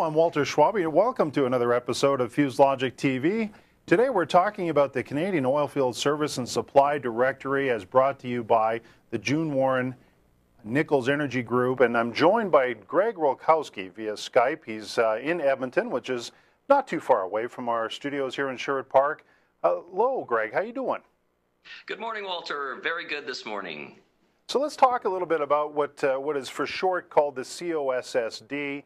I'm Walter Schwabe. Welcome to another episode of fusedlogicTV. Today we're talking about the Canadian Oilfield Service and Supply Directory as brought to you by the JuneWarren-Nickle's Energy Group. And I'm joined by Gregg Wolkowski via Skype. He's in Edmonton, which is not too far away from our studios here in Sherwood Park. Hello, Greg. How you doing? Good morning, Walter. Very good this morning. So let's talk a little bit about what is for short called the COSSD.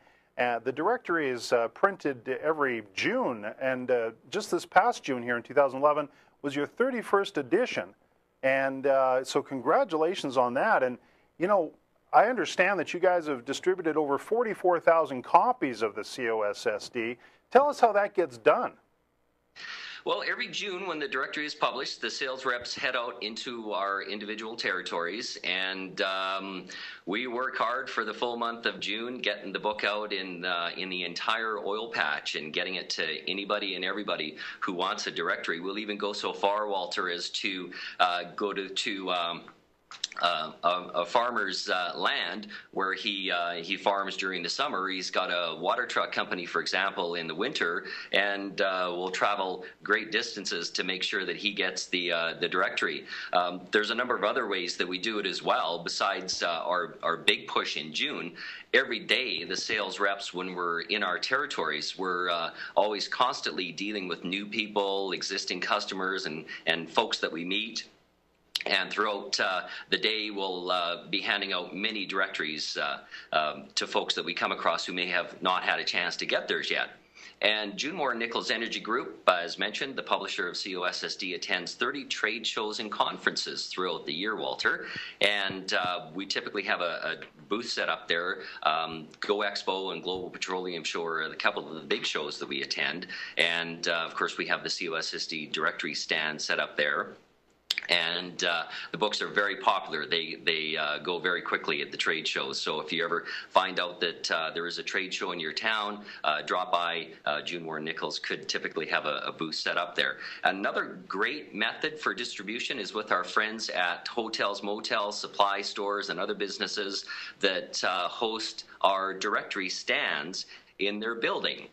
The directory is printed every June, and just this past June here in 2011 was your 31st edition. And so congratulations on that. And, you know, I understand that you guys have distributed over 44,000 copies of the COSSD. Tell us how that gets done. Well, every June when the directory is published, the sales reps head out into our individual territories, and we work hard for the full month of June, getting the book out in the entire oil patch and getting it to anybody and everybody who wants a directory. We'll even go so far, Walter, as to go to a farmer's land where he farms during the summer. He's got a water truck company, for example, in the winter, and will travel great distances to make sure that he gets the directory. There's a number of other ways that we do it as well, besides our big push in June. Every day, the sales reps, when we're in our territories, we're always constantly dealing with new people, existing customers, and folks that we meet. And throughout the day, we'll be handing out many directories to folks that we come across who may have not had a chance to get theirs yet. And JuneWarren-Nickle's Energy Group, as mentioned, the publisher of COSSD, attends 30 trade shows and conferences throughout the year, Walter. And we typically have a booth set up there. Go Expo and Global Petroleum Show are a couple of the big shows that we attend. And, of course, we have the COSSD directory stand set up there. And the books are very popular. They go very quickly at the trade shows. So if you ever find out that there is a trade show in your town, drop by. JuneWarren-Nickle's could typically have a booth set up there. Another great method for distribution is with our friends at hotels, motels, supply stores, and other businesses that host our directory stands in their building.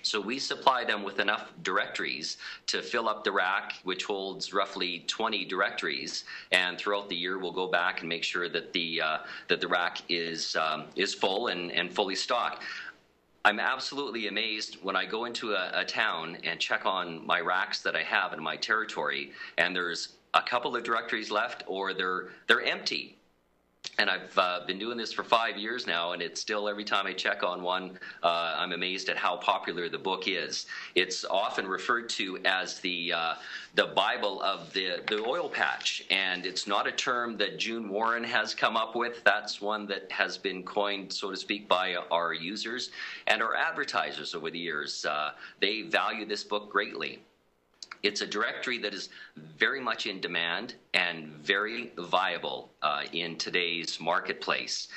So we supply them with enough directories to fill up the rack, which holds roughly 20 directories. And throughout the year, we'll go back and make sure that the rack is full and fully stocked. I'm absolutely amazed when I go into a town and check on my racks that I have in my territory, and there's a couple of directories left, or they're empty. And I've been doing this for 5 years now, and it's still, every time I check on one, I'm amazed at how popular the book is. It's often referred to as the Bible of the oil patch, and it's not a term that June Warren has come up with. That's one that has been coined, so to speak, by our users and our advertisers over the years. They value this book greatly. It's a directory that is very much in demand and very viable in today's marketplace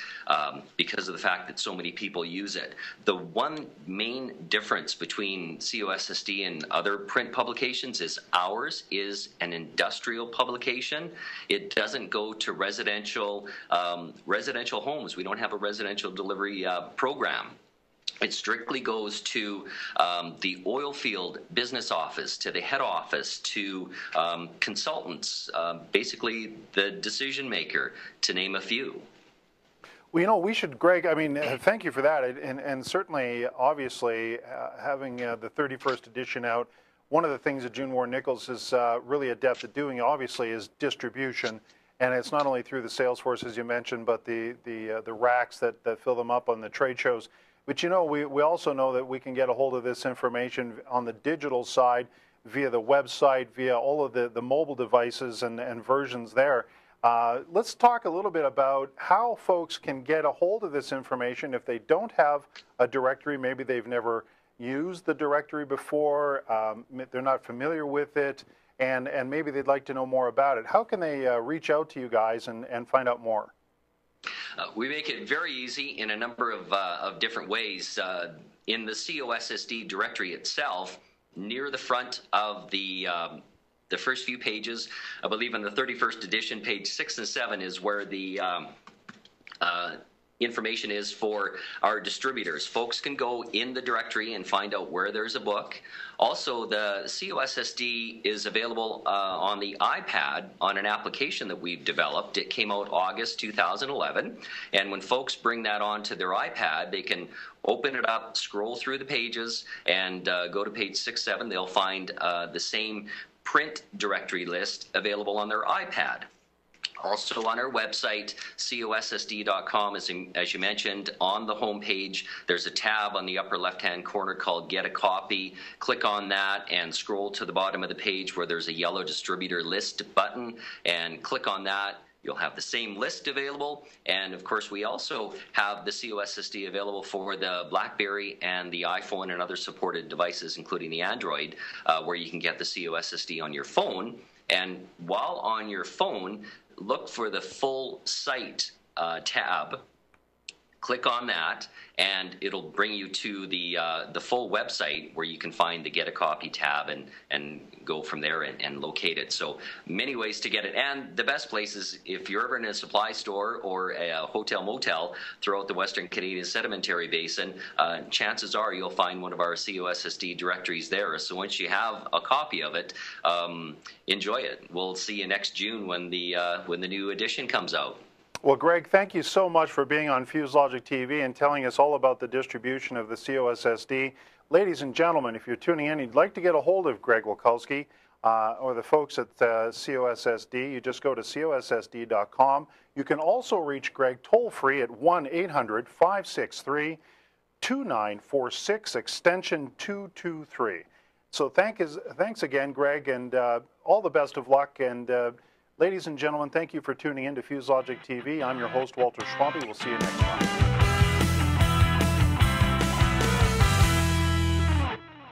because of the fact that so many people use it. The one main difference between COSSD and other print publications is ours is an industrial publication. It doesn't go to residential homes. We don't have a residential delivery program. It strictly goes to the Oilfield business office, to the head office, to consultants, basically the decision maker, to name a few. Well, you know, we should, Greg, I mean, thank you for that. And certainly, obviously, having the 31st edition out, one of the things that JuneWarren-Nickle's is really adept at doing, obviously, is distribution. And it's not only through the sales force, as you mentioned, but the racks that fill them up on the trade shows. But, you know, we also know that we can get a hold of this information on the digital side via the website, via all of the mobile devices and versions there. Let's talk a little bit about how folks can get a hold of this information if they don't have a directory. Maybe they've never used the directory before, they're not familiar with it, and maybe they'd like to know more about it. How can they reach out to you guys and find out more? We make it very easy in a number of different ways. In the COSSD directory itself, near the front of the first few pages, I believe in the 31st edition, page 6 and 7 is where the information is for our distributors. Folks can go in the directory and find out where there's a book. Also, the COSSD is available on the iPad on an application that we've developed. It came out August 2011, and when folks bring that onto their iPad, they can open it up, scroll through the pages, and go to page 6, 7. They'll find the same print directory list available on their iPad. Also on our website, COSSD.com, as you mentioned, on the home page, there's a tab on the upper left-hand corner called Get a Copy. Click on that and scroll to the bottom of the page where there's a yellow distributor list button, and click on that. You'll have the same list available, and of course we also have the COSSD available for the BlackBerry and the iPhone and other supported devices, including the Android, where you can get the COSSD on your phone. And while on your phone, look for the full site tab. Click on that, and it'll bring you to the full website where you can find the Get a Copy tab and go from there and locate it. So many ways to get it. And the best place is if you're ever in a supply store or a hotel motel throughout the Western Canadian Sedimentary Basin, chances are you'll find one of our COSSD directories there. So once you have a copy of it, enjoy it. We'll see you next June when the new edition comes out. Well, Gregg, thank you so much for being on FuseLogic.TV and telling us all about the distribution of the COSSD. Ladies and gentlemen, if you're tuning in, you'd like to get a hold of Gregg Wolkowski or the folks at COSSD, you just go to COSSD.com. You can also reach Gregg toll-free at 1-800-563-2946, extension 223. So thanks again, Gregg, and all the best of luck. And ladies and gentlemen, thank you for tuning in to FuseLogic TV. I'm your host, Walter Schwabe. We'll see you next time.